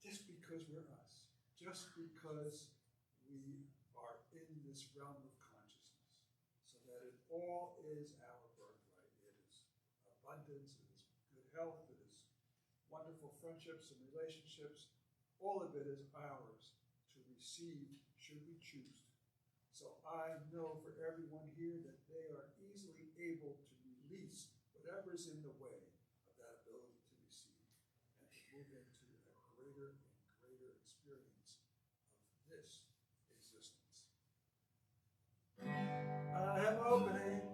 just because we're us, just because we are in this realm of consciousness, so that it all is our birthright. It is abundance, it is good health, it is wonderful friendships and relationships. All of it is ours to receive should we choose to. So I know for everyone here that they are easily able to release whatever is in the way of that ability to receive and to move into a greater and greater experience of this existence. I am opening,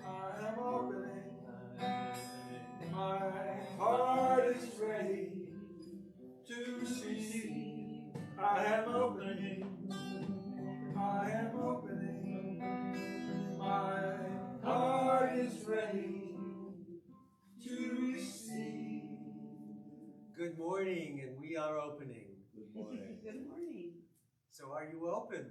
I am opening, my heart is ready to receive. I am opening, I am opening, my heart is ready to receive. Good morning, and we are opening. Good morning. Good morning. So are you open?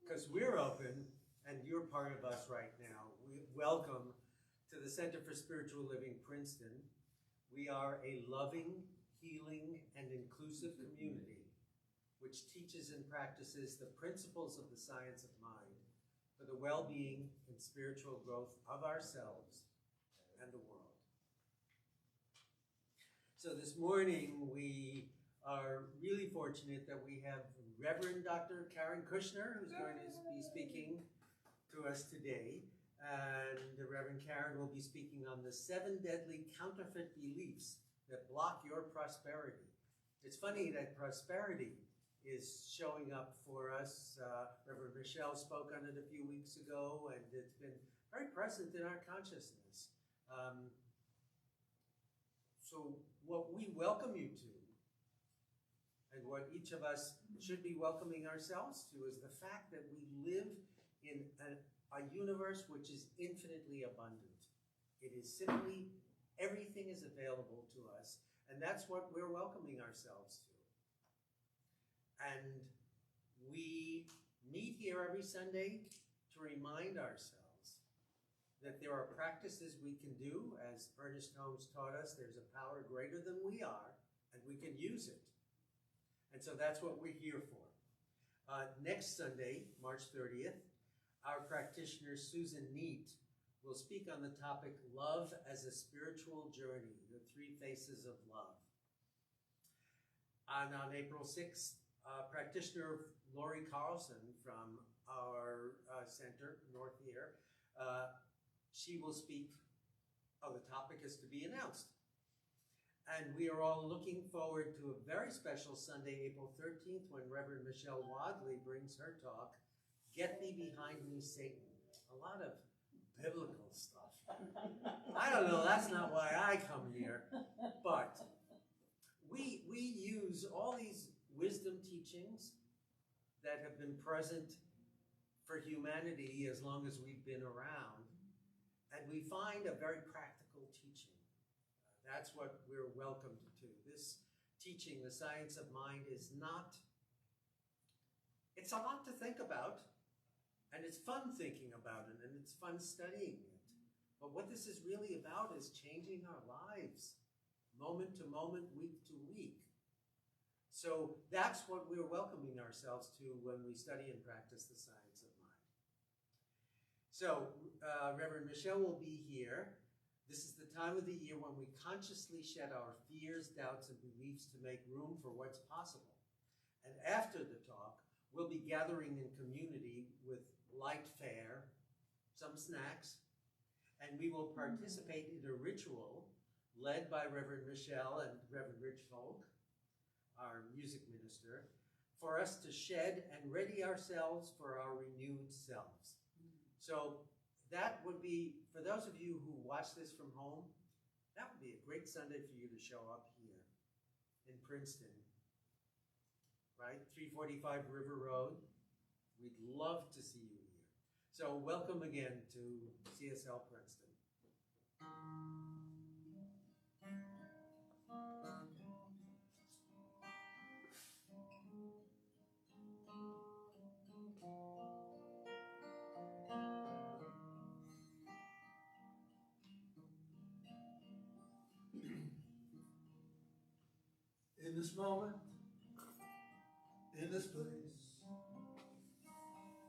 Because we're open, and you're part of us right now. Welcome to the Center for Spiritual Living, Princeton. We are a loving, healing, and inclusive community which teaches and practices the principles of the science of mind for the well-being and spiritual growth of ourselves and the world. So this morning, we are really fortunate that we have Reverend Dr. Karen Kushner, who's going to be speaking to us today. And Reverend Karen will be speaking on the 7 deadly counterfeit beliefs that block your prosperity. It's funny that prosperity is showing up for us. Reverend Michelle spoke on it a few weeks ago, and it's been very present in our consciousness. So what we welcome you to, and what each of us should be welcoming ourselves to, is the fact that we live in a universe which is infinitely abundant. It is simply, everything is available to us, and that's what we're welcoming ourselves to. And we meet here every Sunday to remind ourselves that there are practices we can do. As Ernest Holmes taught us, there's a power greater than we are, and we can use it. And so that's what we're here for. Next Sunday, March 30th, our practitioner, Susan Niedt, will speak on the topic, Love as a Spiritual Journey, the 3 Faces of Love. And on April 6th, practitioner Lori Carlson from our center, north here, she will speak. The topic is to be announced. And we are all looking forward to a very special Sunday, April 13th, when Reverend Michelle Wadley brings her talk, Get Thee Behind Me, Satan. A lot of biblical stuff. I don't know, that's not why I come here. But we use all these wisdom teachings that have been present for humanity as long as we've been around, and we find a very practical teaching. That's what we're welcomed to. This teaching, the science of mind, is not, it's a lot to think about, and it's fun thinking about it, and it's fun studying it. But what this is really about is changing our lives, moment to moment, week to week. So that's what we're welcoming ourselves to when we study and practice the science of mind. So Reverend Michelle will be here. This is the time of the year when we consciously shed our fears, doubts, and beliefs to make room for what's possible. And after the talk, we'll be gathering in community with light fare, some snacks, and we will participate in a ritual led by Reverend Michelle and Reverend Rich Volk, our music minister, for us to shed and ready ourselves for our renewed selves. So that would be, for those of you who watch this from home, that would be a great Sunday for you to show up here in Princeton, right? 345 River Road. We'd love to see you here. So welcome again to CSL Princeton. In this moment, in this place,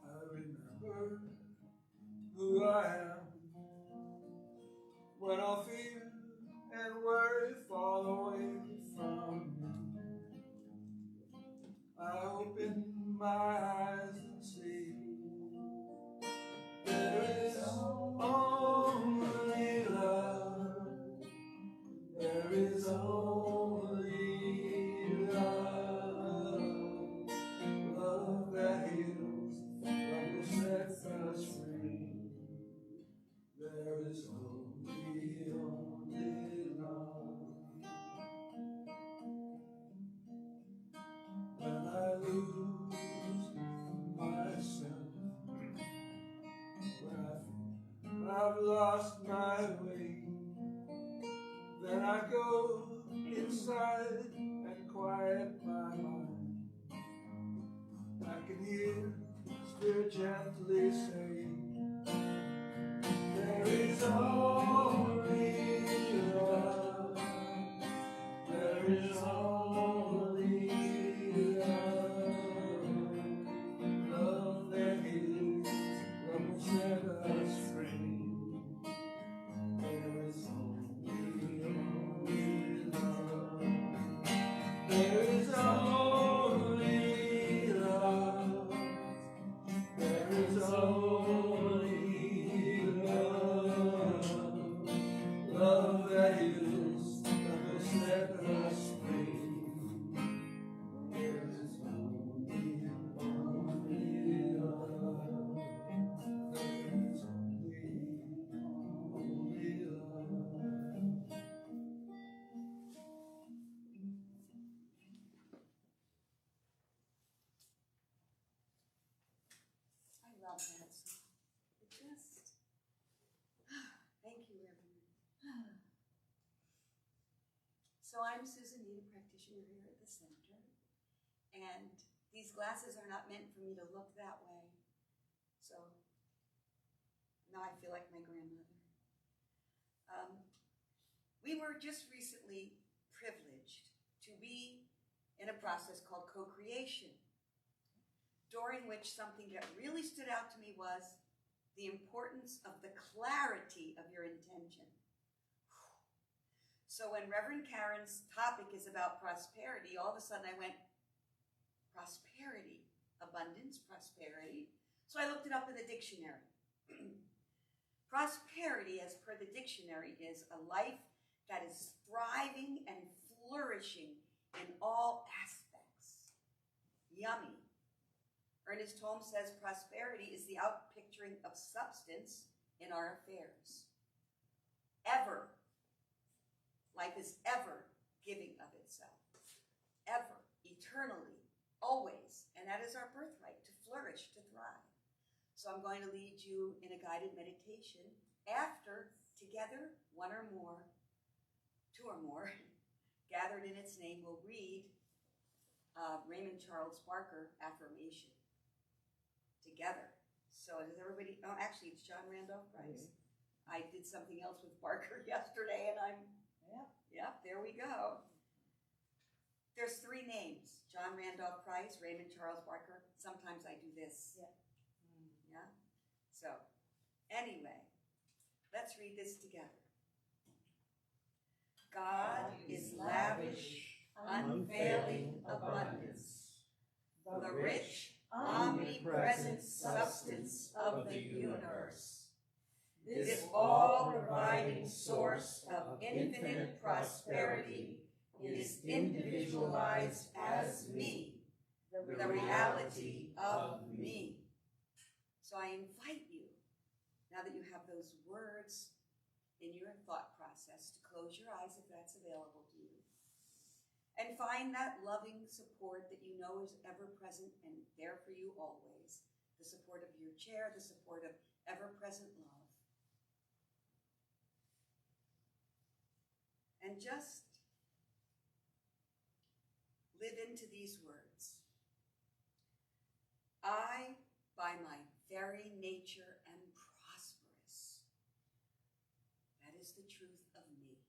I remember who I am. When all fear and worry fall away from me, I open my eyes and see there is only love. There is only love. Love that heals, love that sets us free. There is only love. When I lose myself, when I've lost my way, then I go inside and quiet my mind. I can hear Spirit gently say, there is only love. There is only love. Love that heals, love will set us free. There is only love. There is only love. There is only love. Love that heals, love will set us free. There is only love. There is only love. I love that song. It just, thank you, Reverend. So I'm Susan Niedt, a practitioner here at the center, and these glasses are not meant for me to look that way. So now I feel like my grandmother. We were just recently privileged to be in a process called co-creation, during which something that really stood out to me was the importance of the clarity of your intention. So when Reverend Karen's topic is about prosperity, all of a sudden I went, prosperity, abundance, prosperity. So I looked it up in the dictionary. Prosperity, as per the dictionary, is a life that is thriving and flourishing in all aspects. Yummy. Ernest Holmes says prosperity is the outpicturing of substance in our affairs. Ever. Life is ever giving of itself. Ever. Eternally. Always. And that is our birthright, to flourish, to thrive. So I'm going to lead you in a guided meditation after, together, one or more, two or more, gathered in its name, will read Raymond Charles Barker affirmation together. So does everybody, oh, actually it's John Randolph Price. I did something else with Barker yesterday and yep, there we go. There's three names, John Randolph Price, Raymond Charles Barker. Sometimes I do this. Yeah? So, anyway, let's read this together. God is lavish, unfailing abundance, the rich, omnipresent substance of the universe, this all-providing source of infinite prosperity is individualized as me, the reality of me. So I invite you, now that you have those words in your thought process, to close your eyes if that's available to you. And find that loving support that you know is ever present and there for you always. The support of your chair, the support of ever-present love. And just live into these words. I, by my very nature, am prosperous. That is the truth of me.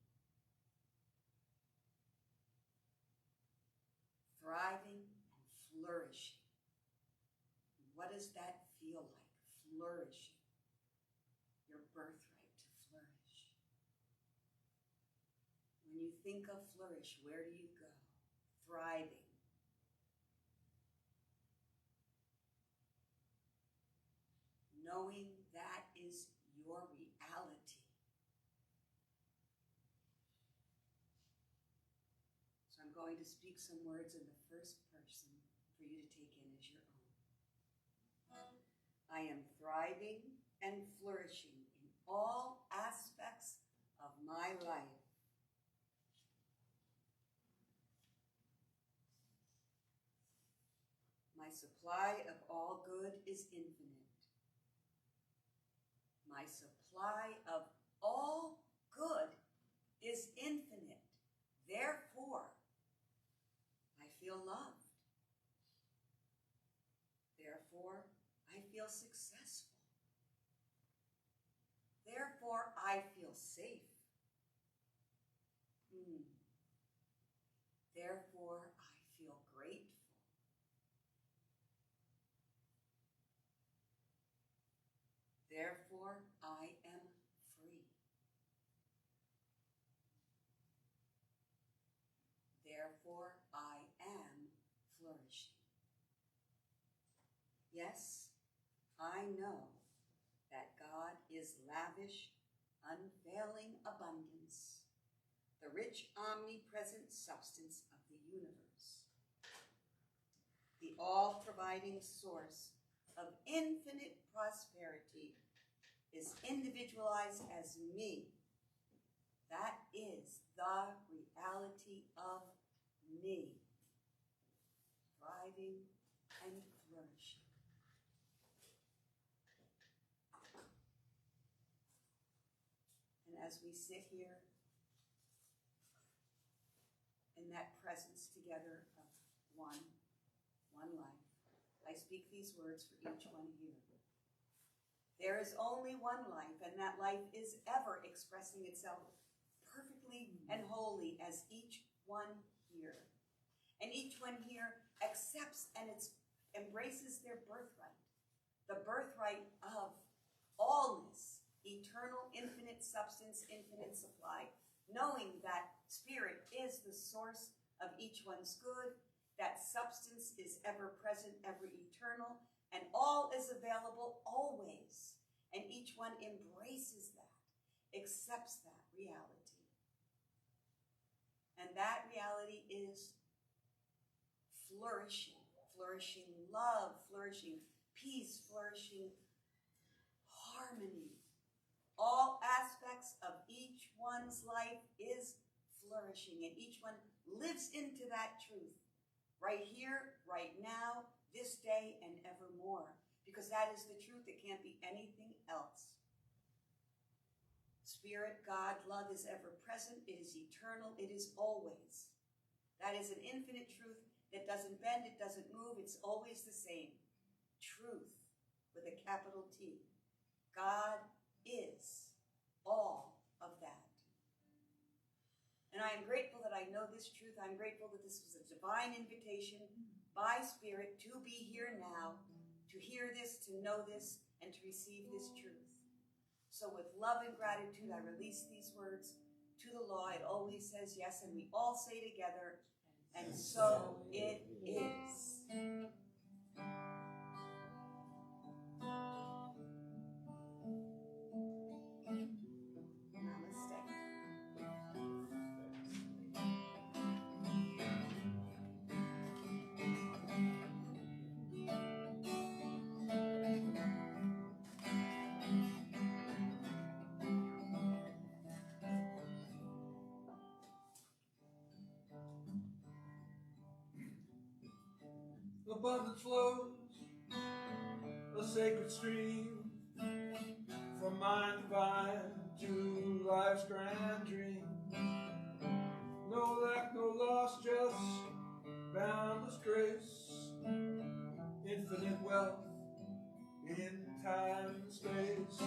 thriving and flourishing. What does that feel like? Flourishing. Your birthright to flourish. When you think of flourish, where do you go? Thriving. Knowing that is your reality. So I'm going to speak some words in the first person for you to take in as your own. I am thriving and flourishing in all aspects of my life. My supply of all good is infinite. My supply of all good is infinite. Therefore, I feel loved. Therefore, I feel successful. Therefore, I feel safe. Therefore, I feel grateful. Therefore, I am free. Therefore, I am flourishing. Yes, I know that God is lavish, unfailing abundance, the rich, omnipresent substance of the universe, the all-providing source of infinite prosperity is individualized as me. That is the reality of me, thriving and flourishing. And as we sit here in that presence together of one life, I speak these words for each one here. There is only one life, and that life is ever expressing itself perfectly and wholly as each one here. And each one here accepts and embraces their birthright, the birthright of allness, eternal, infinite substance, infinite supply, knowing that spirit is the source of each one's good, that substance is ever present, ever eternal, and all is available always. And each one embraces that, accepts that reality. And that reality is flourishing, flourishing love, flourishing peace, flourishing harmony. All aspects of each one's life is flourishing, and each one lives into that truth right here, right now, this day, and evermore. Because that is the truth. It can't be anything else. Spirit, God, love is ever present. It is eternal. It is always. That is an infinite truth that doesn't bend. It doesn't move. It's always the same. Truth with a capital T. God is all of that. And I am grateful that I know this truth. I'm grateful that this was a divine invitation by Spirit to be here now, to hear this, to know this, and to receive this truth. So with love and gratitude, I release these words to the law. It always says yes, and we all say together, and so it is. Namaste. Abundance flows, a sacred stream, from mind divine to life's grand dream. No lack, no loss, just boundless grace, infinite wealth in time and space.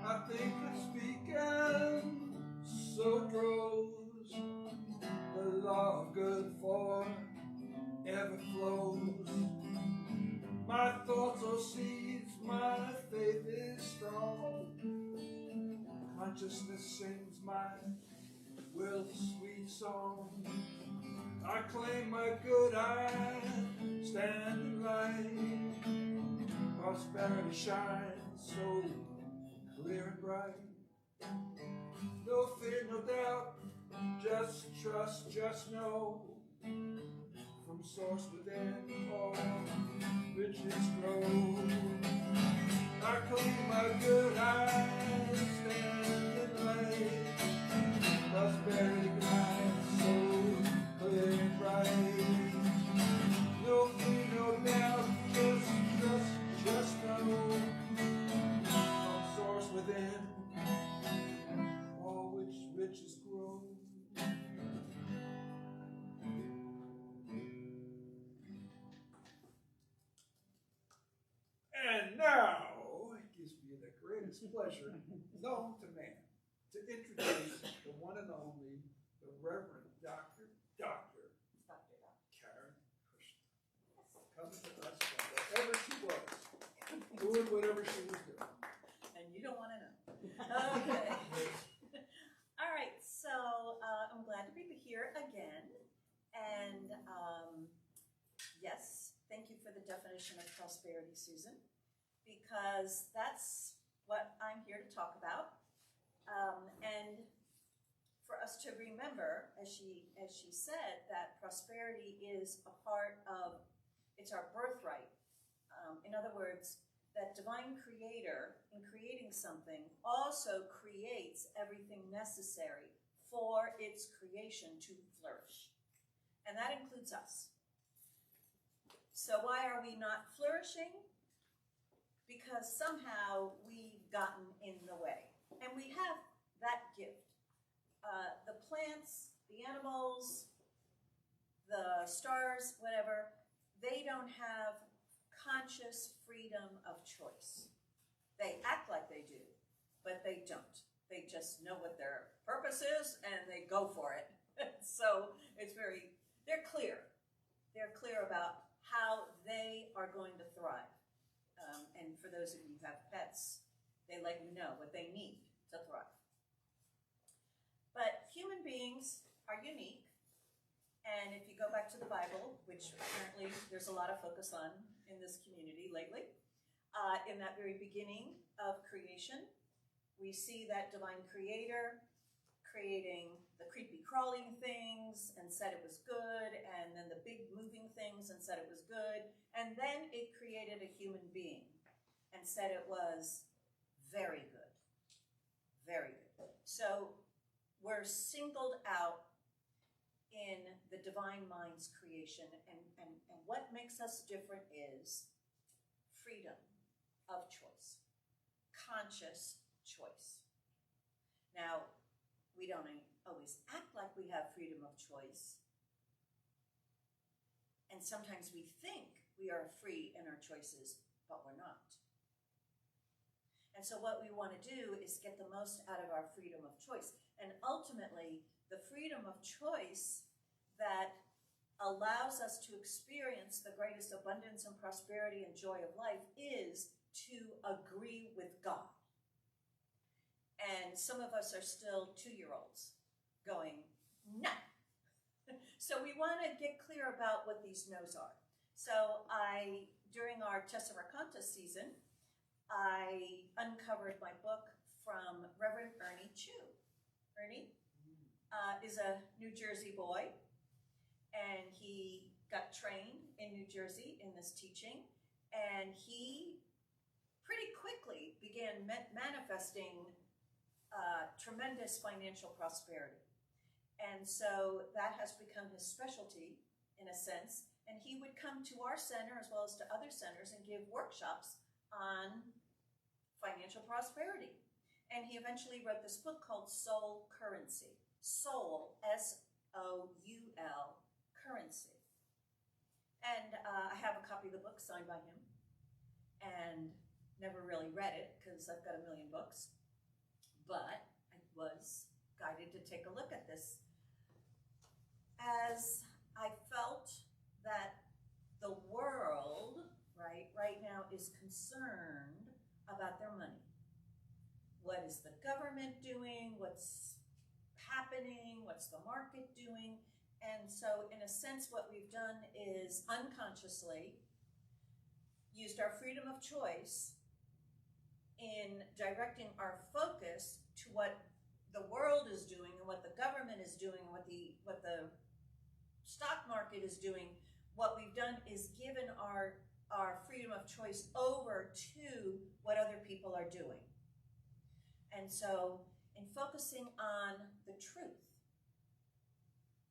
I think, I speak, and so it grows, the law of of good forever flows. My thoughts are seeds, my faith is strong. Consciousness sings my will's sweet song. I claim my good, I stand in light. Prosperity shines so clear and bright. No fear, no doubt, just trust, just know. From source within, all riches grow. I claim my good, I stand in light. Prosperity shines so clear and bright. No fear, no doubt, just trust, just know. From source within, all which riches grow. And now, it gives me the greatest pleasure known to man to introduce the one and only, the Reverend Dr. Karen Kushner, coming to us from wherever she was, doing whatever she was doing. And you don't want to know. Okay. All right, so I'm glad to be here again. And yes, thank you for the definition of prosperity, Susan, because that's what I'm here to talk about. And for us to remember, as she said, that prosperity is a part of, it's our birthright. In other words, that divine creator, in creating something, also creates everything necessary for its creation to flourish. And that includes us. So why are we not flourishing? Because somehow we've gotten in the way. And we have that gift. The plants, the animals, the stars, whatever, they don't have conscious freedom of choice. They act like they do, but they don't. They just know what their purpose is and they go for it. So it's they're clear. They're clear about how they are going to thrive. And for those of you who have pets, they let you know what they need to thrive. But human beings are unique. And if you go back to the Bible, which apparently there's a lot of focus on in this community lately, in that very beginning of creation, we see that divine creator creating the creepy crawling things and said it was good, and then the big moving things and said it was good, and then it created a human being and said it was very good. Very good. So we're singled out in the divine mind's creation, and what makes us different is freedom of choice, conscious choice. Now, we don't always act like we have freedom of choice, and sometimes we think we are free in our choices, but we're not. And so what we want to do is get the most out of our freedom of choice. And ultimately, the freedom of choice that allows us to experience the greatest abundance and prosperity and joy of life is to agree with God. And some of us are still 2-year-olds going, no. So we want to get clear about what these no's are. So during our Tessera Contest season, I uncovered my book from Reverend Ernie Chu. Ernie is a New Jersey boy, and he got trained in New Jersey in this teaching, and he pretty quickly began manifesting tremendous financial prosperity. And so that has become his specialty, in a sense, and he would come to our center as well as to other centers and give workshops on financial prosperity. And he eventually wrote this book called Soul Currency. Soul, S-O-U-L, currency. And I have a copy of the book signed by him, and never really read it because I've got a million books. But I was guided to take a look at this. as I felt that the world, right now is concerned about their money. What is the government doing? What's happening? What's the market doing? And so, in a sense, what we've done is unconsciously used our freedom of choice in directing our focus to what the world is doing and what the government is doing and what the stock market is doing. What we've done is given our freedom of choice over to what other people are doing. And so, in focusing on the truth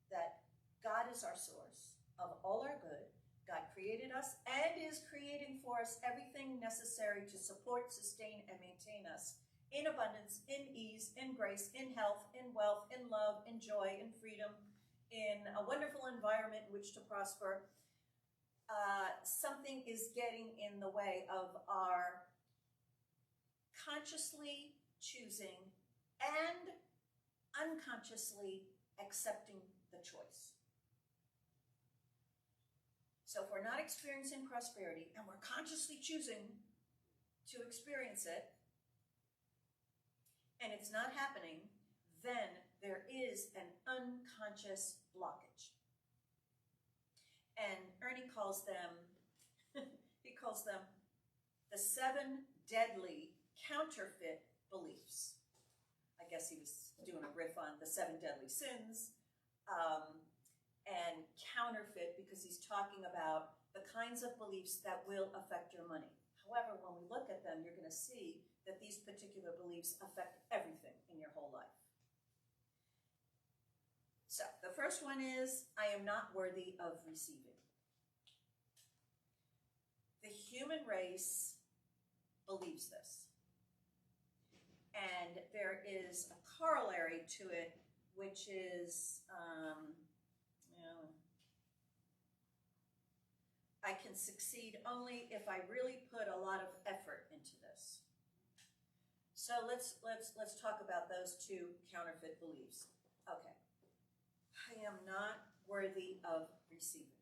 that God is our source of all our good, God created us and is creating for us everything necessary to support, sustain, and maintain us in abundance, in ease, in grace, in health, in wealth, in love, in joy, in freedom, in a wonderful environment in which to prosper. Something is getting in the way of our consciously choosing and unconsciously accepting the choice. So if we're not experiencing prosperity and we're consciously choosing to experience it, and it's not happening, then there is an unconscious blockage. And Ernie calls them, he calls them the 7 deadly counterfeit beliefs. I guess he was doing a riff on the 7 deadly sins, and counterfeit because he's talking about the kinds of beliefs that will affect your money. However, when we look at them, you're going to see that these particular beliefs affect everything in your whole life. So, the first one is, I am not worthy of receiving. The human race believes this. And there is a corollary to it, which is, I can succeed only if I really put a lot of effort into this. So let's talk about those 2 counterfeit beliefs. Okay. I am not worthy of receiving.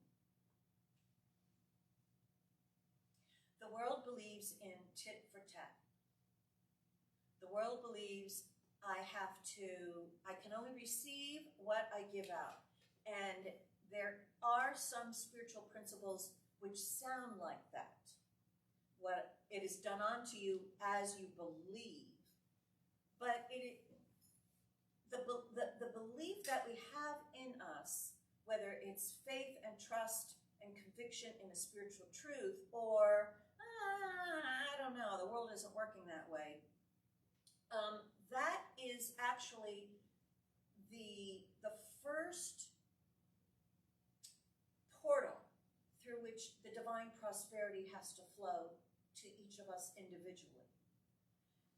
The world believes in tit for tat. The world believes I can only receive what I give out. And there are some spiritual principles which sound like that. What it is done unto you as you believe. But the belief that we have in us, whether it's faith and trust and conviction in a spiritual truth, or I don't know, the world isn't working that way, that is actually the first portal through which the divine prosperity has to flow to each of us individually.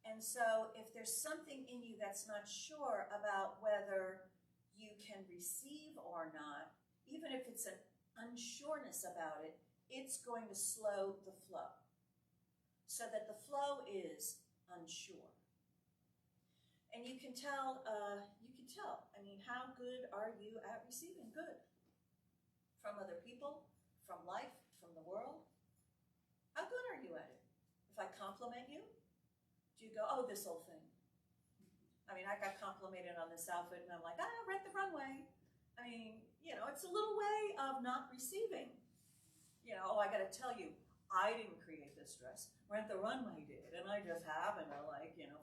And so if there's something in you that's not sure about whether you can receive or not, even if it's an unsureness about it, it's going to slow the flow so that the flow is unsure. And you can tell, I mean, how good are you at receiving good? From other people, from life, from the world? How good are you at it? If I compliment you, do you go, oh, this old thing? I mean, I got complimented on this outfit, and I'm like, rent the runway. I mean, it's a little way of not receiving. I got to tell you, I didn't create this dress. Rent the Runway did, and I just happen to,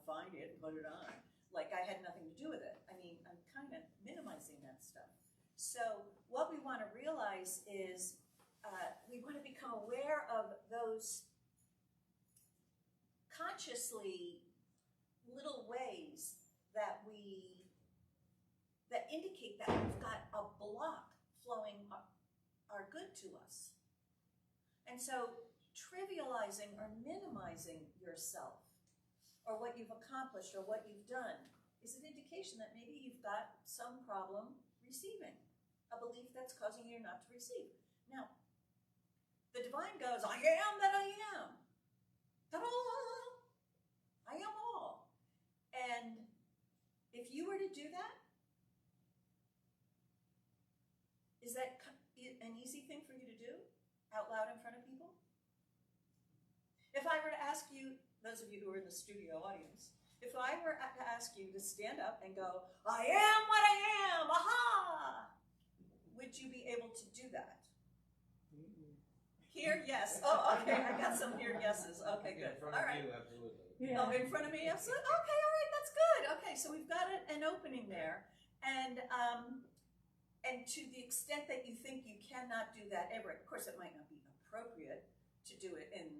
find it and put it on. Like I had nothing to do with it. I mean, I'm kind of minimizing that stuff. So what we want to realize is we want to become aware of those consciously little ways that indicate that we've got a block flowing our good to us. And so trivializing or minimizing yourself or what you've accomplished or what you've done is an indication that maybe you've got some problem receiving, a belief that's causing you not to receive. Now, the divine goes, I am that I am. Ta-da! I am all. And if you were to do that, Is that an easy thing for you to do out loud in front of people? If I were to ask you, those of you who are in the studio audience, if I were to ask you to stand up and go, I am what I am, aha! Would you be able to do that? Here, yes. Oh, okay, I got some here yeses. Okay, good. In front All of right. you, absolutely. Yeah. Oh, in front of me, absolutely. Okay, all right, that's good. Okay, so we've got an opening there, and to the extent that you think you cannot do that ever, of course, it might not be appropriate to do it in,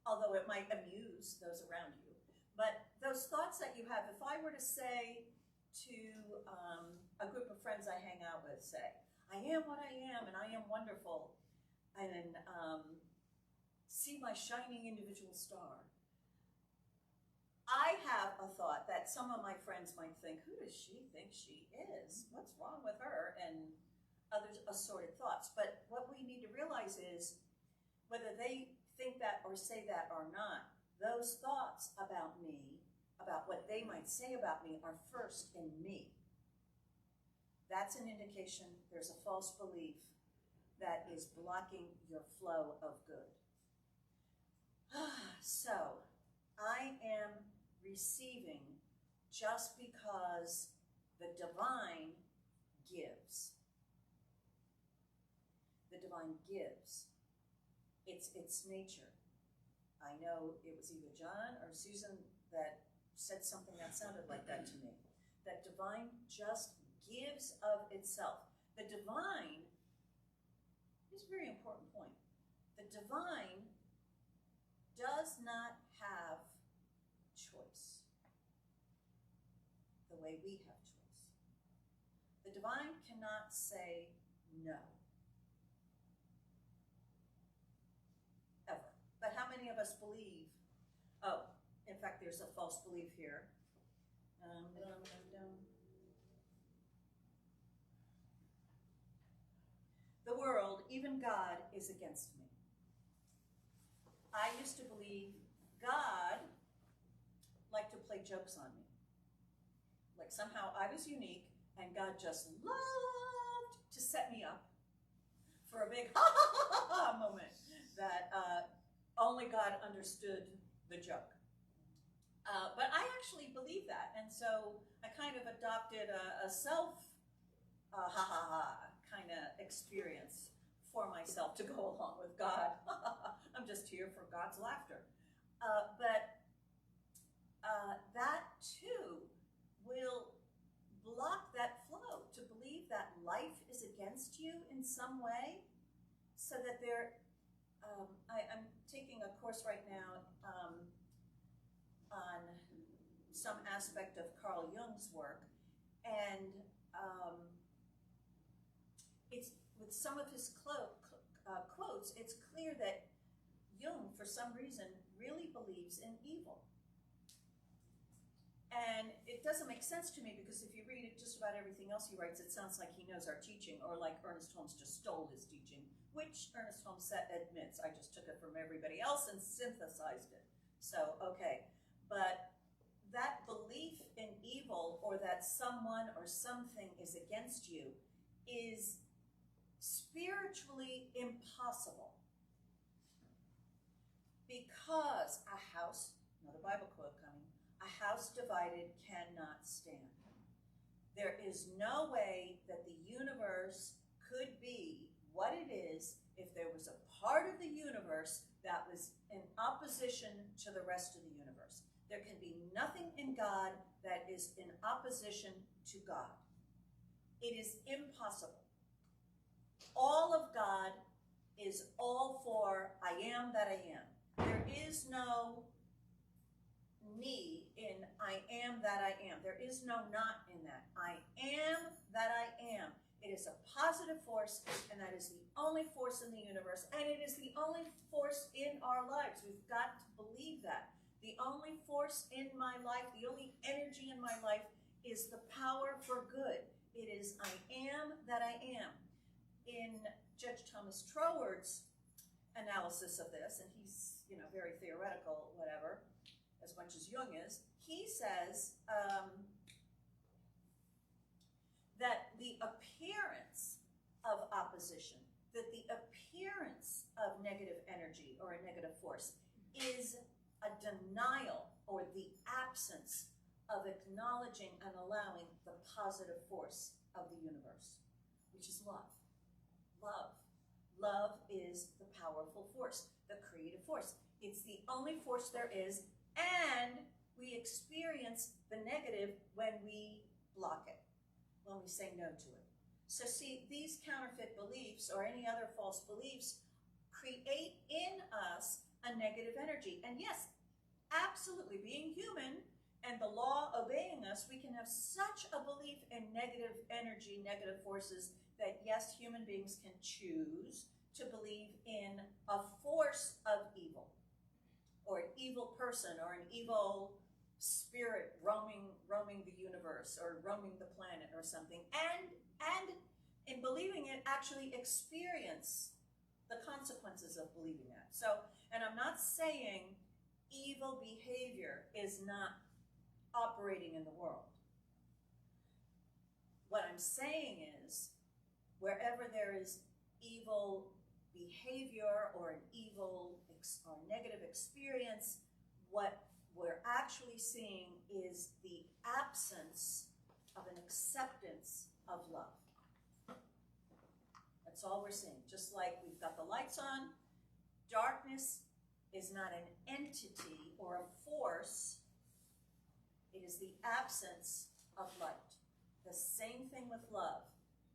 although it might amuse those around you. But those thoughts that you have, if I were to say to a group of friends I hang out with, say, I am what I am, and I am wonderful, and see my shining individual star. I have a thought that some of my friends might think, who does she think she is? What's wrong with her? And other assorted thoughts. But what we need to realize is, whether they think that or say that or not, those thoughts about me, about what they might say about me, are first in me. That's an indication there's a false belief that is blocking your flow of good. So, I am receiving just because the divine gives. The divine gives. It's its nature. I know it was either John or Susan that said something that sounded like that to me. That divine just gives of itself. The divine, here's a very important point. The divine does not have choice the way we have choice. The divine cannot say no. Ever. But how many of us believe, oh, in fact, there's a false belief here. The world, even God, is against me. I used to believe God liked to play jokes on me. Like somehow I was unique and God just loved to set me up for a big ha ha ha ha ha moment that only God understood the joke. But I actually believe that, and so I kind of adopted a self ha ha ha kind of experience for myself to go along with God. I'm just here for God's laughter. But that too will block that flow, to believe that life is against you in some way, so that there, I'm taking a course right now on some aspect of Carl Jung's work, and it's with some of his quotes, it's clear that Jung, for some reason, really believes in evil. And it doesn't make sense to me, because if you read it, just about everything else he writes, it sounds like he knows our teaching, or like Ernest Holmes just stole his teaching, which Ernest Holmes admits, I just took it from everybody else and synthesized it. So, okay. But that belief in evil, or that someone or something is against you, is spiritually impossible. Because a house, another Bible quote coming, a house divided cannot stand. There is no way that the universe could be what it is if there was a part of the universe that was in opposition to the rest of the universe. There can be nothing in God that is in opposition to God. It is impossible. All of God is all for I am that I am. There is no me in I am that I am. There is no not in that. I am that I am. It is a positive force, and that is the only force in the universe, and it is the only force in our lives. We've got to believe that. The only force in my life, the only energy in my life, is the power for good. It is I am that I am. In Judge Thomas Troward's analysis of this, and he's very theoretical, whatever, as much as Jung is, he says that the appearance opposition, that the appearance of negative energy or a negative force is a denial or the absence of acknowledging and allowing the positive force of the universe, which is love. Love. Love is the powerful force, the creative force. It's the only force there is, and we experience the negative when we block it, when we say no to it. So see, these counterfeit beliefs or any other false beliefs create in us a negative energy. And yes, absolutely, being human and the law obeying us, we can have such a belief in negative energy, negative forces, that yes, human beings can choose to believe in a force of evil, or an evil person, or an evil spirit roaming the universe, or roaming the planet, or something, and in believing it, actually experience the consequences of believing that. So, and I'm not saying evil behavior is not operating in the world. What I'm saying is, wherever there is evil behavior or an evil or negative experience, what we're actually seeing is the absence of an acceptance of love. That's all we're seeing. Just like we've got the lights on, darkness is not an entity or a force. It is the absence of light. The same thing with love.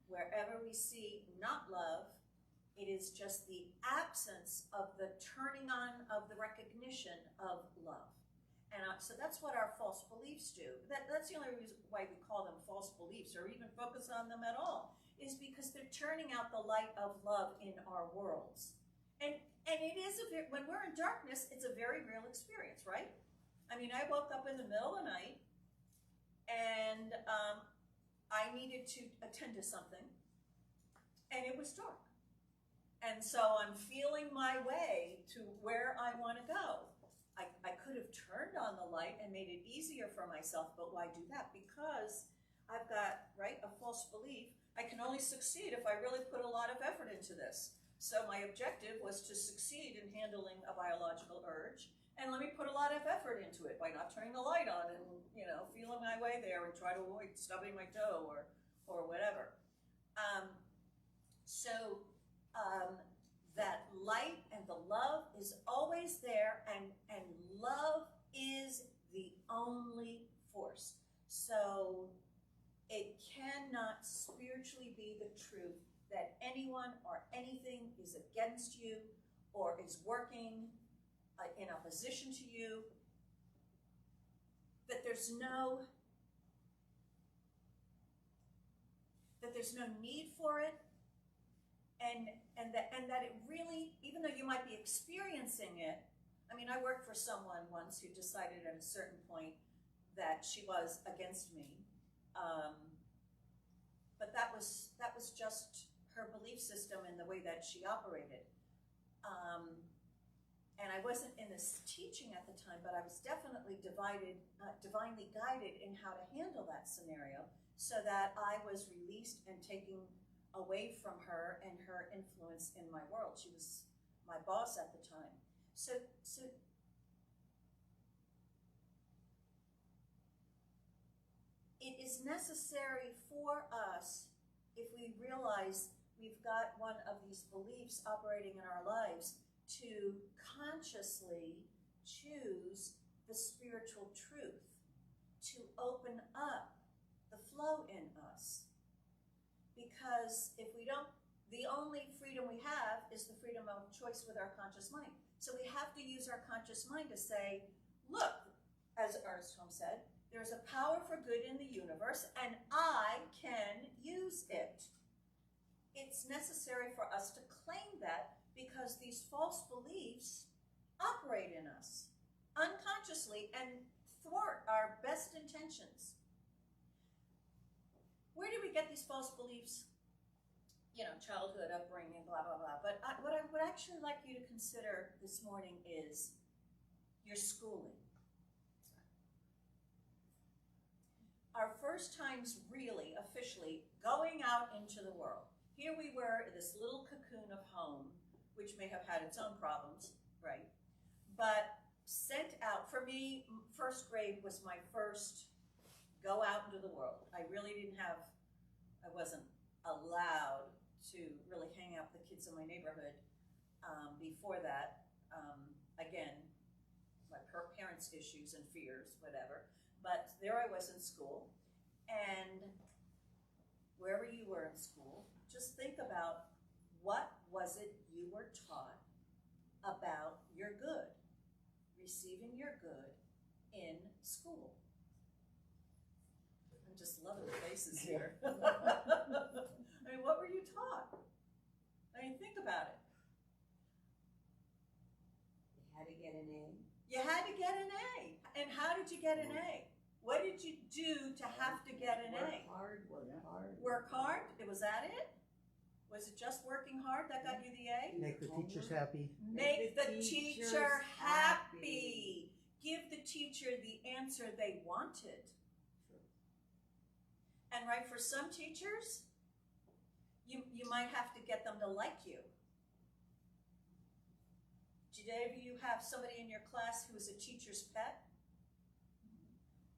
Wherever we see not love, it is just the absence of the turning on of the recognition of love. And so that's what our false beliefs do. That's the only reason why we call them false beliefs or even focus on them at all, is because they're turning out the light of love in our worlds. And it is when we're in darkness, it's a very real experience, right? I mean, I woke up in the middle of the night and I needed to attend to something, and it was dark. And so I'm feeling my way to where I want to go. I could have turned on the light and made it easier for myself, but why do that? Because I've got, right, a false belief. I can only succeed if I really put a lot of effort into this. So my objective was to succeed in handling a biological urge, and let me put a lot of effort into it by not turning the light on and, you know, feeling my way there and try to avoid stubbing my toe or whatever. That light and the love is always there, and love is the only force. So it cannot spiritually be the truth that anyone or anything is against you or is working in opposition to you, that there's no need for it, and that it really, even though you might be experiencing it. I mean, I worked for someone once who decided at a certain point that she was against me, but that was just her belief system and the way that she operated. And I wasn't in this teaching at the time, but I was definitely divinely guided in how to handle that scenario, so that I was released and taken away from her and her influence in my world. She was my boss at the time. So it is necessary for us, if we realize we've got one of these beliefs operating in our lives, to consciously choose the spiritual truth, to open up the flow in us. Because if we don't, the only freedom we have is the freedom of choice with our conscious mind. So we have to use our conscious mind to say, look, as Ernest Holmes said, there's a power for good in the universe, and I can use it. It's necessary for us to claim that, because these false beliefs operate in us unconsciously and thwart our best intentions. Where do we get these false beliefs? You know, childhood, upbringing, blah, blah, blah. But what I would actually like you to consider this morning is your schooling. Our first times really, officially, going out into the world. here we were in this little cocoon of home, which may have had its own problems, right? But sent out, for me, first grade was my first go out into the world. I really I wasn't allowed to really hang out with the kids in my neighborhood before that. Again, my parents' issues and fears, whatever. But there I was in school, and wherever you were in school, just think about what was it you were taught about your good, receiving your good in school. I'm just loving the faces here. I mean, what were you taught? I mean, think about it. You had to get an A. You had to get an A. And how did you get an A? What did you do to have to get an A? Work hard, work hard. Work hard? Was that it? Was it just working hard that got you the A? Make the teachers happy. Make the teacher happy. Give the teacher the answer they wanted. And right, for some teachers, you might have to get them to like you. Did any of you have somebody in your class who was a teacher's pet?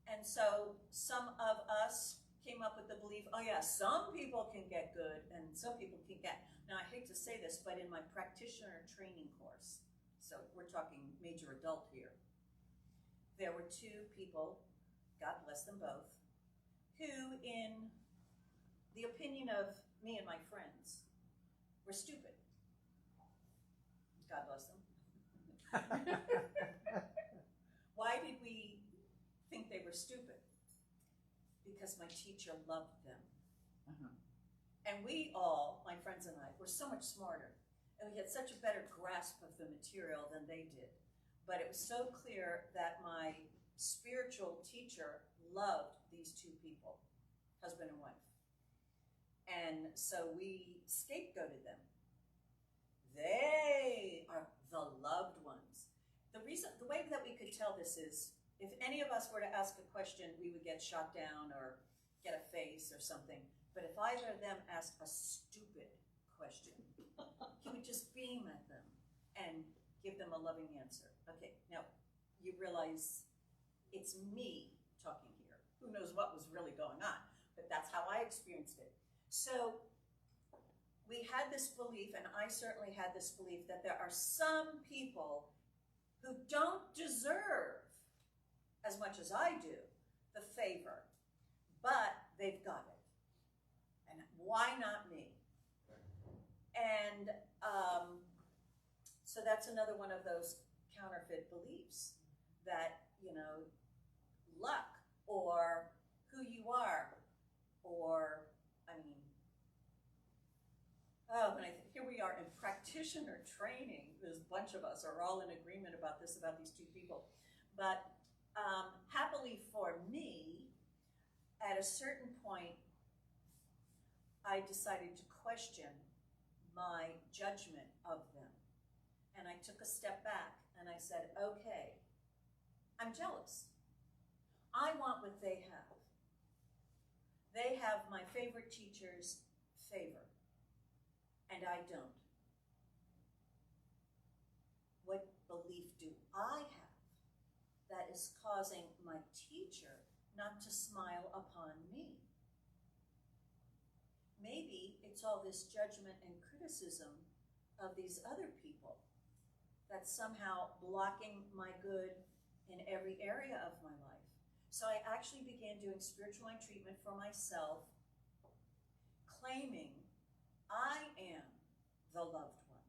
And so some of us came up with the belief, oh yeah, some people can get good and some people can get, now I hate to say this, but in my practitioner training course, so we're talking major adult here, there were two people, God bless them both, who in the opinion of me and my friends were stupid. God bless them. Why did we think they were stupid? Because my teacher loved them. And we all, my friends and I, were so much smarter. And we had such a better grasp of the material than they did. But it was so clear that my spiritual teacher loved these two people, husband and wife. And so we scapegoated them. They are the loved ones. The way that we could tell this is, if any of us were to ask a question, we would get shot down or get a face or something. But if either of them asked a stupid question, he would just beam at them and give them a loving answer. Okay, now you realize it's me talking here. Who knows what was really going on? But that's how I experienced it. So we had this belief, and I certainly had this belief, that there are some people who don't deserve as much as I do the favor, but they've got it. And why not me? And so that's another one of those counterfeit beliefs that, you know, luck or who you are, or, I mean, here we are in practitioner training. There's a bunch of us are all in agreement about this, about these two people. But happily for me, at a certain point, I decided to question my judgment of them. And I took a step back and I said, okay, I'm jealous. I want what they have. They have my favorite teacher's favor, and I don't. What belief do I have that is causing my teacher not to smile upon me? Maybe it's all this judgment and criticism of these other people that's somehow blocking my good in every area of my life. So I actually began doing spiritual mind treatment for myself, claiming I am the loved one.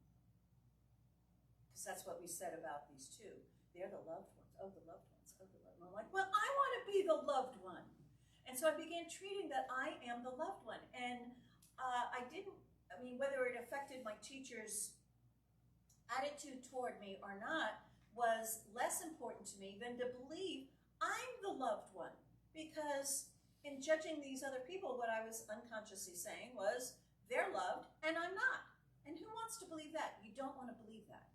Because that's what we said about these two. They're the loved ones. Oh, the loved ones. Oh, the loved one. I'm like, well, I want to be the loved one. And so I began treating that I am the loved one. And whether it affected my teacher's attitude toward me or not was less important to me than to believe I'm the loved one. Because in judging these other people, what I was unconsciously saying was, they're loved and I'm not. And who wants to believe that? You don't want to believe that.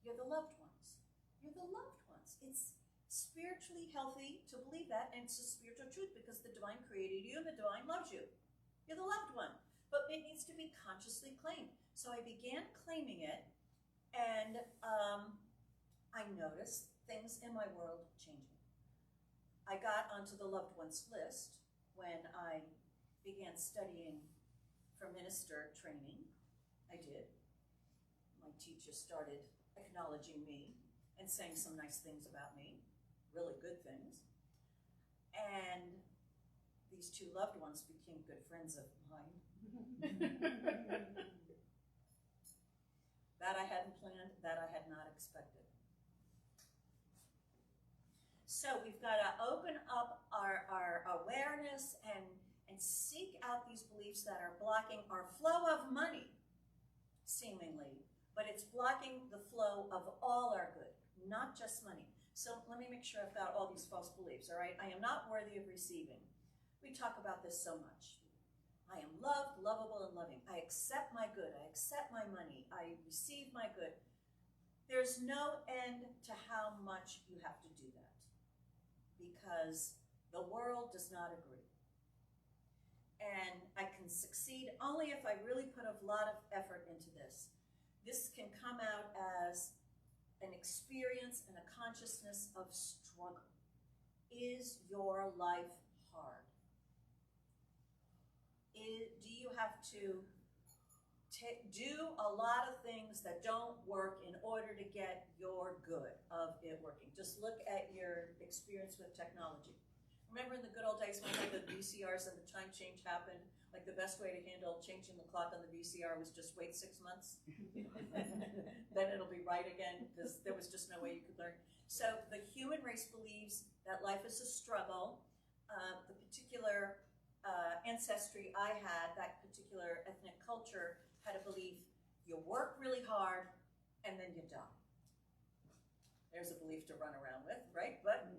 You're the loved ones. You're the loved ones. It's spiritually healthy to believe that, and it's a spiritual truth because the divine created you and the divine loves you. You're the loved one. but it needs to be consciously claimed. So I began claiming it, and I noticed things in my world changing. I got onto the loved ones list when I began studying for minister training. I did. My teacher started acknowledging me and saying some nice things about me, really good things. And these two loved ones became good friends of mine. That I hadn't planned, that I had not expected. So we've got to open up our awareness and seek out these beliefs that are blocking our flow of money, seemingly, but it's blocking the flow of all our good, not just money. So let me make sure I've got all these false beliefs, all right? I am not worthy of receiving. We talk about this so much. I am loved, lovable, and loving. I accept my good. I accept my money. I receive my good. There's no end to how much you have to do that because the world does not agree. And I can succeed only if I really put a lot of effort into this. This can come out as an experience and a consciousness of struggle. Is your life hard? Do you have to do a lot of things that don't work in order to get your good of it working? Just look at your experience with technology. Remember in the good old days when the VCRs and the time change happened? Like the best way to handle changing the clock on the VCR was just wait 6 months. Then it'll be right again because there was just no way you could learn. So the human race believes that life is a struggle. The particular ancestry I had, that particular ethnic culture, had a belief you work really hard and then you die. There's a belief to run around with, right? But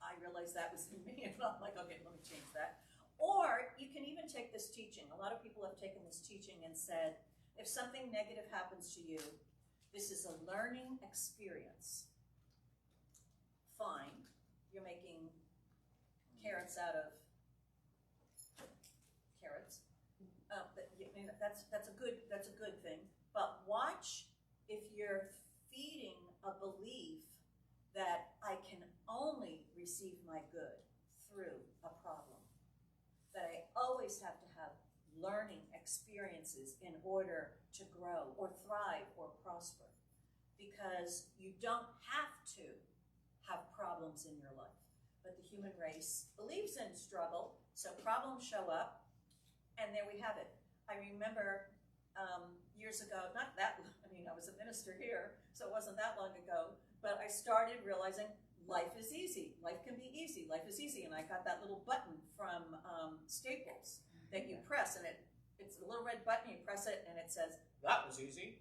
I realized that was in me, and I'm like, okay, let me change that. Or you can even take this teaching. A lot of people have taken this teaching and said, if something negative happens to you, this is a learning experience. Fine, you're making carrots out of carrots. That's a good thing. But watch if you're feeding a belief that I can only receive my good through a problem. That I always have to have learning experiences in order to grow or thrive or prosper. Because you don't have to have problems in your life. But the human race believes in struggle, so problems show up, and there we have it. I remember years ago, I was a minister here, so it wasn't that long ago, but I started realizing life is easy. Life can be easy. Life is easy. And I got that little button from Staples that you press, and it's a little red button, you press it, and it says, that was easy.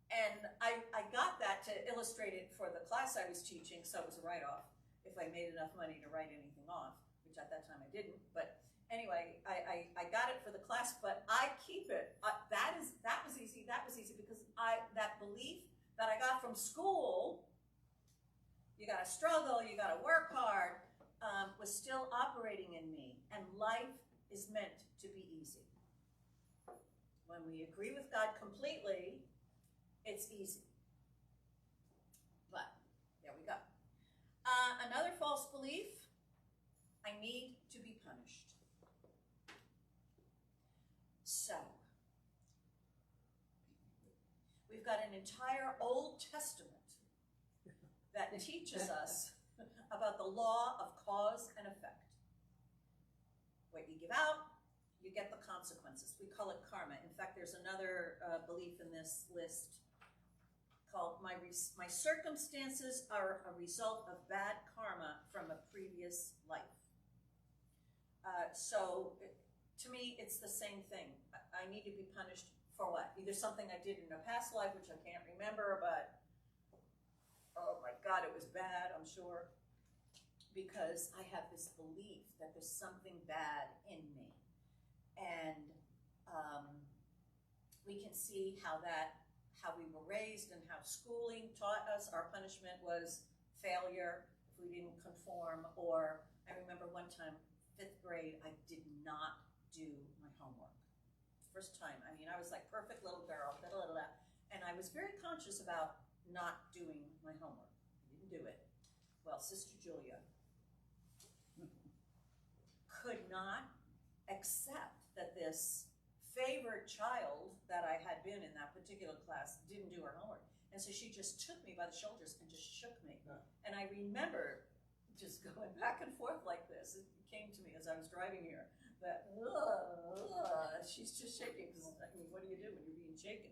And I got that to illustrate it for the class I was teaching, so it was a write-off if I made enough money to write anything off, which at that time I didn't. But anyway, I got it for the class, but I keep it. That was easy, because that belief that I got from school, you gotta struggle, you gotta work hard, was still operating in me. And life is meant to be easy. When we agree with God completely, it's easy. But there we go. Another false belief, I need to be punished. So, we've got an entire Old Testament that teaches us about the law of cause and effect. What you give out, you get the consequences. We call it karma. In fact, there's another belief in this list called my circumstances are a result of bad karma from a previous life. So to me, it's the same thing. I need to be punished for what? Either something I did in a past life, which I can't remember, but oh my God, it was bad, I'm sure. Because I have this belief that there's something bad in me. And we can see how we were raised and how schooling taught us our punishment was failure if we didn't conform. Or I remember one time, 5th grade, I did not do my homework. first time. I mean, I was like perfect little girl, blah, blah, blah, and I was very conscious about not doing my homework. I didn't do it. Well, Sister Julia could not accept that this favored child that I had been in that particular class didn't do her homework. And so she just took me by the shoulders and just shook me. Yeah. And I remember just going back and forth like this. It came to me as I was driving here that, she's just shaking, because I mean, what do you do when you're being shaken?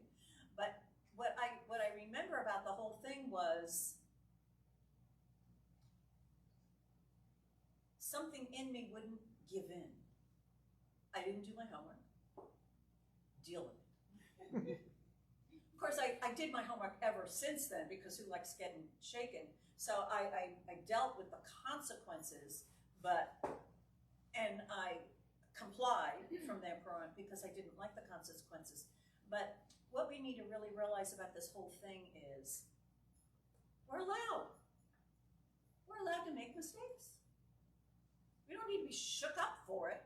But what I remember about the whole thing was something in me wouldn't give in. I didn't do my homework. Deal with it. Of course, I did my homework ever since then, because who likes getting shaken? So I dealt with the consequences, and I complied from that point because I didn't like the consequences. But what we need to really realize about this whole thing is we're allowed. We're allowed to make mistakes. We don't need to be shook up for it.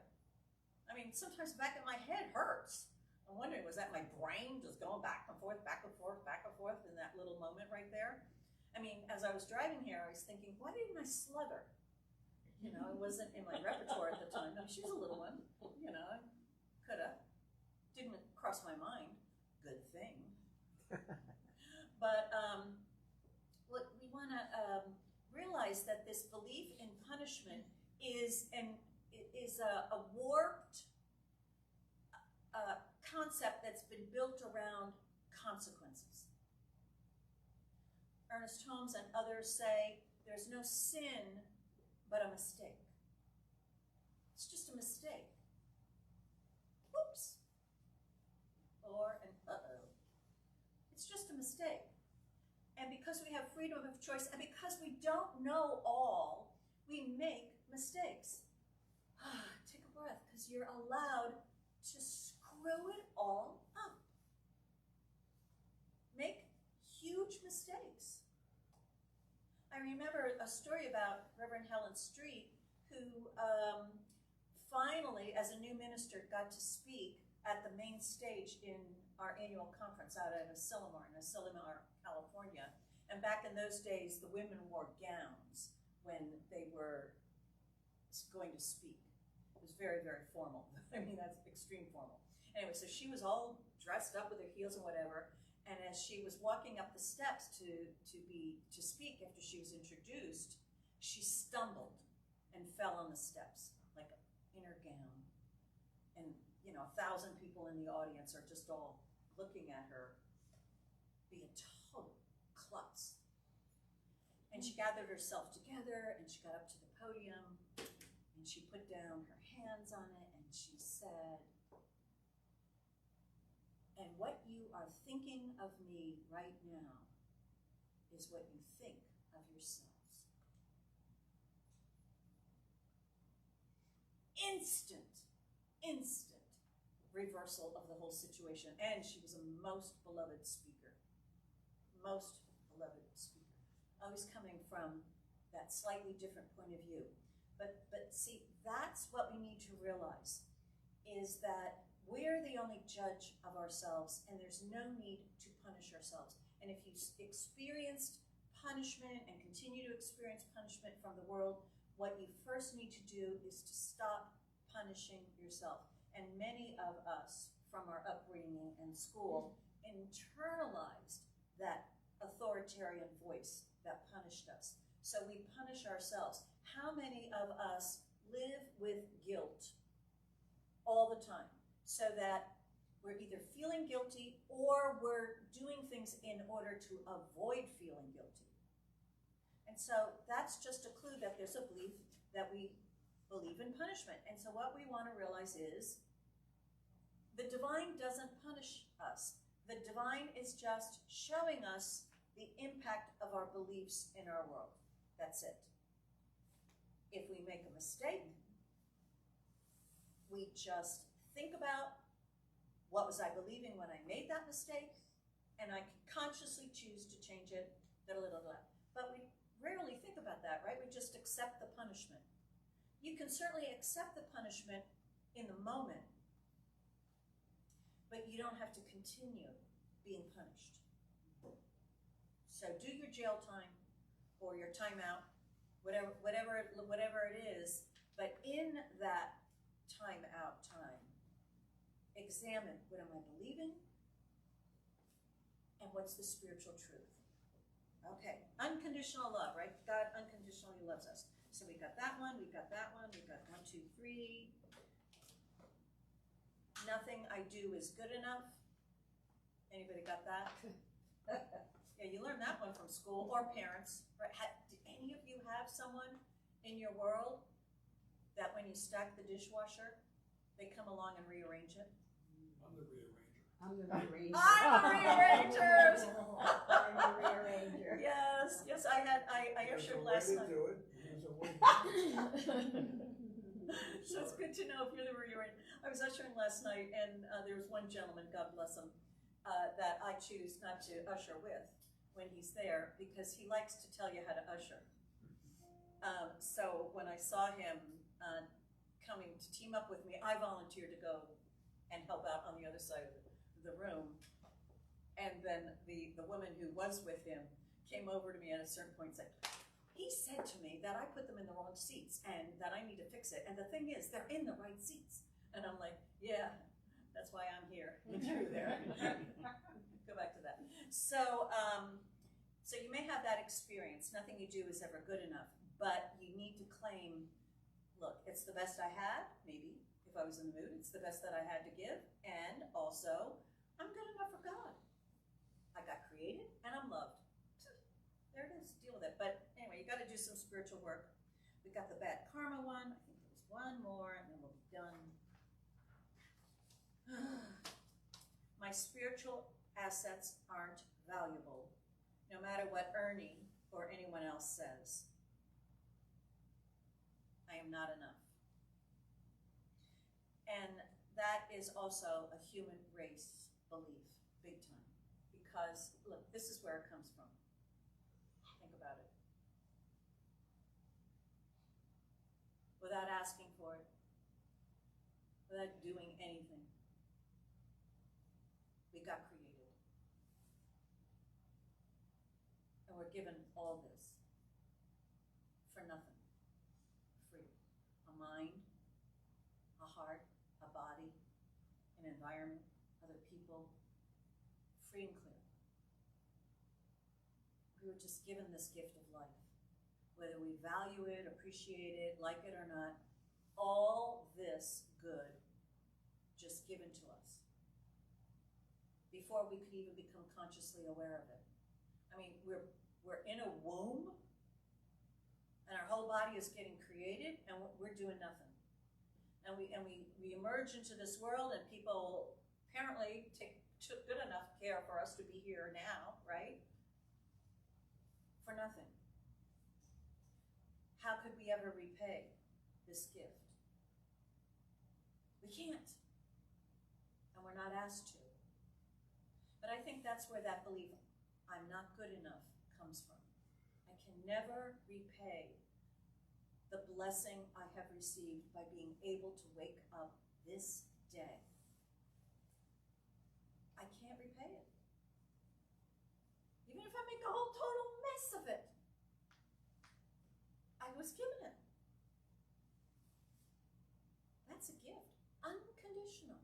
I mean, sometimes the back of my head hurts. I'm wondering, was that my brain just going back and forth, back and forth, back and forth in that little moment right there? I mean, as I was driving here, I was thinking, why didn't I slugger? You know, it wasn't in my repertoire at the time. I mean, she was a little one, you know, I could have. Didn't cross my mind. Good thing. But what we want to realize that this belief in punishment is a warped concept that's been built around consequences. Ernest Holmes and others say there's no sin but a mistake. It's just a mistake. Whoops. Or an uh-oh. It's just a mistake. And because we have freedom of choice, and because we don't know all, we make mistakes. Take a breath, because you're allowed to screw it all up. Make huge mistakes. I remember a story about Reverend Helen Street, who finally, as a new minister, got to speak at the main stage in our annual conference out at Asilomar, California. And back in those days, the women wore gowns when they were going to speak. It was very, very formal. I mean, that's extreme formal. Anyway, so she was all dressed up with her heels and whatever, and as she was walking up the steps to speak after she was introduced, she stumbled and fell on the steps, like in her gown. And, you know, 1,000 people in the audience are just all looking at her be a total klutz. And she gathered herself together, and she got up to the podium, and she put down her hands on it, and she said, "And what you are thinking of me right now is what you think of yourselves." Instant reversal of the whole situation. And she was a most beloved speaker. Most beloved speaker. Always coming from that slightly different point of view. But see, that's what we need to realize, is that we're the only judge of ourselves, and there's no need to punish ourselves. And if you experienced punishment and continue to experience punishment from the world, what you first need to do is to stop punishing yourself. And many of us, from our upbringing and school, internalized that authoritarian voice that punished us. So we punish ourselves. How many of us live with guilt all the time, so that we're either feeling guilty or we're doing things in order to avoid feeling guilty? And so that's just a clue that there's a belief that we believe in punishment. And so what we want to realize is the divine doesn't punish us. The divine is just showing us the impact of our beliefs in our world. That's it. If we make a mistake, we just think about, what was I believing when I made that mistake? And I can consciously choose to change it, blah, blah, blah, blah. But we rarely think about that, right? We just accept the punishment. You can certainly accept the punishment in the moment, but you don't have to continue being punished. So do your jail time or your timeout, whatever it is, but in that timeout time, examine, what am I believing? And what's the spiritual truth? Okay, unconditional love, right? God unconditionally loves us. So we got that one, we got that one, we got 1, 2, 3. Nothing I do is good enough. Anybody got that? Yeah, you learned that one from school or parents. Right? Did any of you have someone in your world that when you stack the dishwasher, they come along and rearrange it? I'm the rearranger. I'm the rearranger. I'm a rearranger. I'm the rearranger. Yes, I ushered last night. There's a way to do it. So it's good to know if you're the rearranger. I was ushering last night, and there was one gentleman, God bless him, that I choose not to usher with when he's there because he likes to tell you how to usher. So when I saw him coming to team up with me, I volunteered to go and help out on the other side of the room. And then the woman who was with him came over to me at a certain point and said, he said to me that I put them in the wrong seats and that I need to fix it. And the thing is, they're in the right seats. And I'm like, yeah, that's why I'm here with you there. Go back to that. So, so you may have that experience. Nothing you do is ever good enough, but you need to claim, look, it's the best I had, maybe, if I was in the mood, it's the best that I had to give, and also, I'm good enough for God. I got created, and I'm loved. There it is, deal with it. But anyway, you got to do some spiritual work. We got the bad karma one. I think there's one more, and then we'll be done. My spiritual assets aren't valuable, no matter what Ernie or anyone else says. I am not enough. And that is also a human race belief, big time. Because, look, this is where it comes from. Think about it. Without asking for it, without doing anything, we got created. And we're given all this for nothing, free. A mind, a heart, a body, an environment, other people, free and clear. We were just given this gift of life. Whether we value it, appreciate it, like it or not, all this good just given to us before we could even become consciously aware of it. I mean, we're in a womb, and our whole body is getting created, and we're doing nothing. And we emerge into this world, and people apparently took good enough care for us to be here now, right? For nothing. How could we ever repay this gift? We can't. And we're not asked to. But I think that's where that belief, I'm not good enough, comes from. I can never repay the blessing I have received by being able to wake up this day. I can't repay it. Even if I make a whole total mess of it, I was given it. That's a gift, unconditional.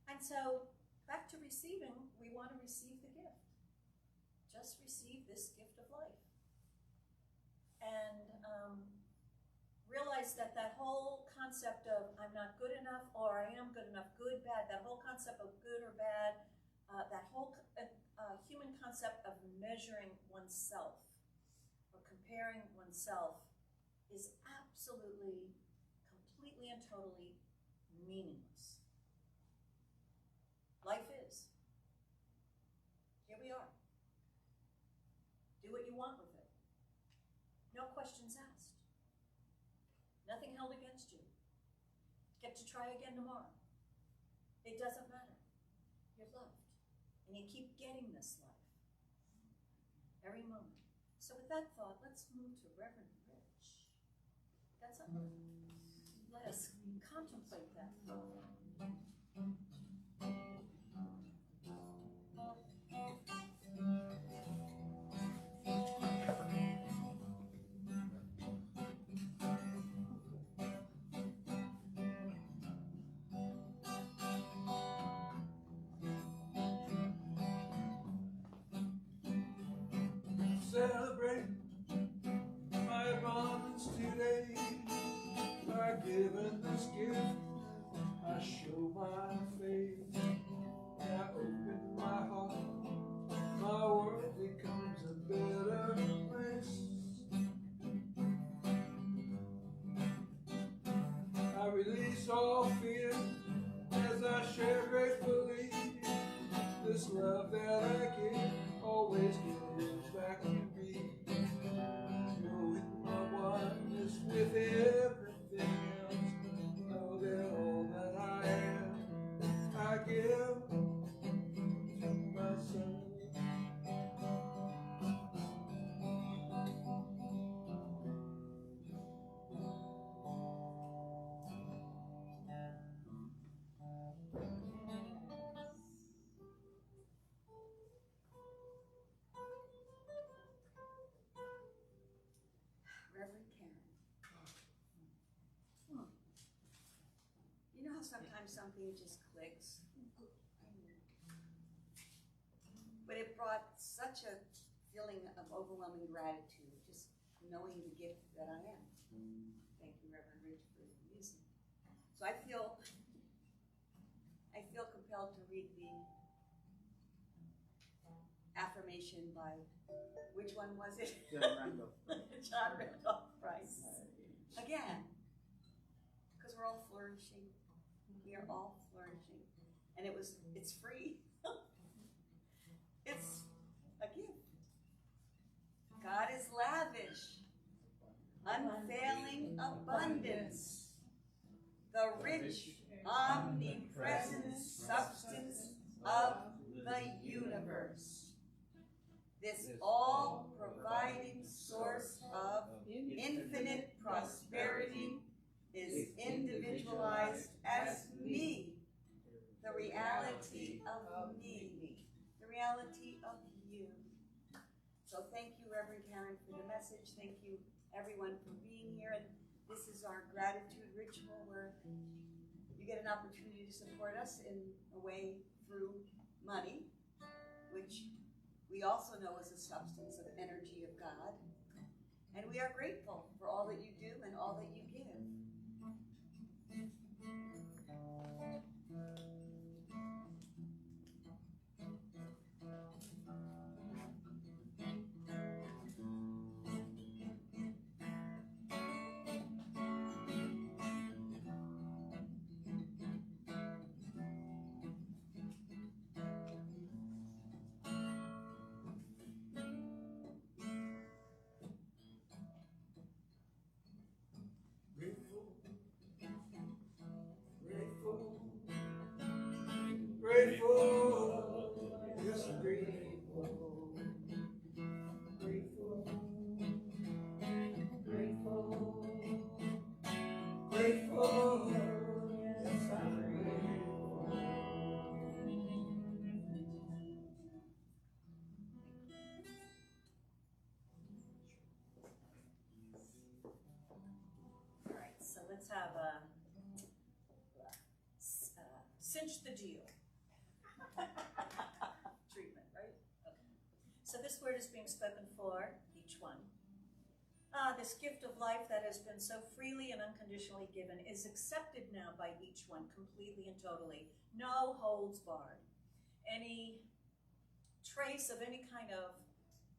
And so, back to receiving, we want to receive the gift. Just receive this gift of life. And realize that that whole concept of I'm not good enough or I am good enough, good, bad, that whole concept of good or bad, that whole human concept of measuring oneself or comparing oneself is absolutely, completely and totally meaningless. Life is. Here we are. Do what you want with it. No questions asked. Nothing held against you. Get to try again tomorrow. It doesn't matter. You're loved. And you keep getting this life. Every moment. So with that thought, let's move to Reverend Rich. That's up. Let us contemplate that thought. celebrate my abundance today. By giving this gift, I show my faith. I open my heart, my world becomes a better place. I release all fear as I share gratefully. This love that I give always gives back to me. Knowing my oneness with everything else, know that all that I am, I give to myself. Reverend Karen. You know how sometimes something just clicks? But it brought such a feeling of overwhelming gratitude, just knowing the gift that I am. Thank you, Reverend Rich, for the music. So I feel compelled to read the affirmation by, which one was it? John Randolph Price. Again, because we're all flourishing. We are all flourishing. And it's free. It's a gift. God is lavish, unfailing abundance, the rich, omnipresent substance of the universe. This all-providing source of infinite prosperity is individualized as me, the reality of me, the reality of you. So thank you, Reverend Karen, for the message. Thank you, everyone, for being here. And this is our gratitude ritual where you get an opportunity to support us in a way through money, which we also know is a substance of energy of God. And we are grateful for all that you do and all that you give. Grateful, yes, grateful, grateful, grateful, grateful, yes, I'm grateful. All right, so let's have a cinch the deal treatment, right? Okay. So this word is being spoken for each one. This gift of life that has been so freely and unconditionally given is accepted now by each one completely and totally. No holds barred. Any trace of any kind of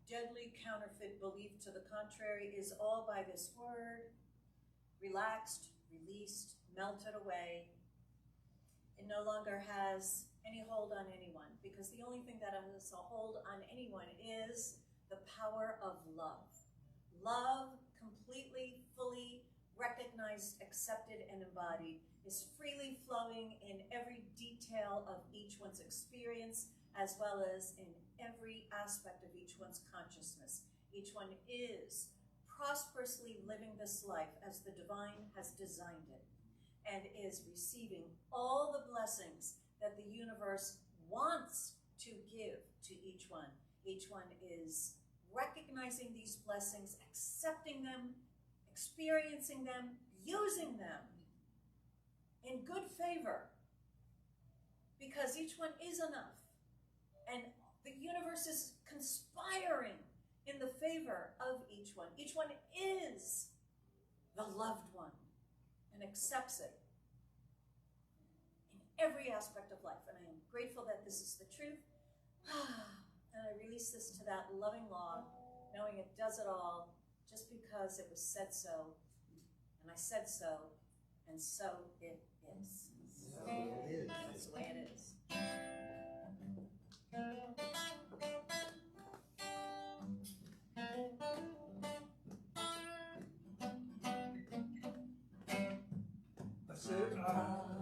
deadly counterfeit belief to the contrary is all by this word relaxed, released, melted away. It no longer has any hold on anyone, because the only thing that has a hold on anyone is the power of love. Love, completely, fully recognized, accepted, and embodied, is freely flowing in every detail of each one's experience, as well as in every aspect of each one's consciousness. Each one is prosperously living this life as the divine has designed it, and is receiving all the blessings that the universe wants to give to each one. Each one is recognizing these blessings, accepting them, experiencing them, using them in good favor, because each one is enough. And the universe is conspiring in the favor of each one. Each one is the loved one and accepts it in every aspect of life. And I am grateful that this is the truth. And I release this to that loving law, knowing it does it all just because it was said so. And I said so, and so it is. So it is. That's the way it is. That's it.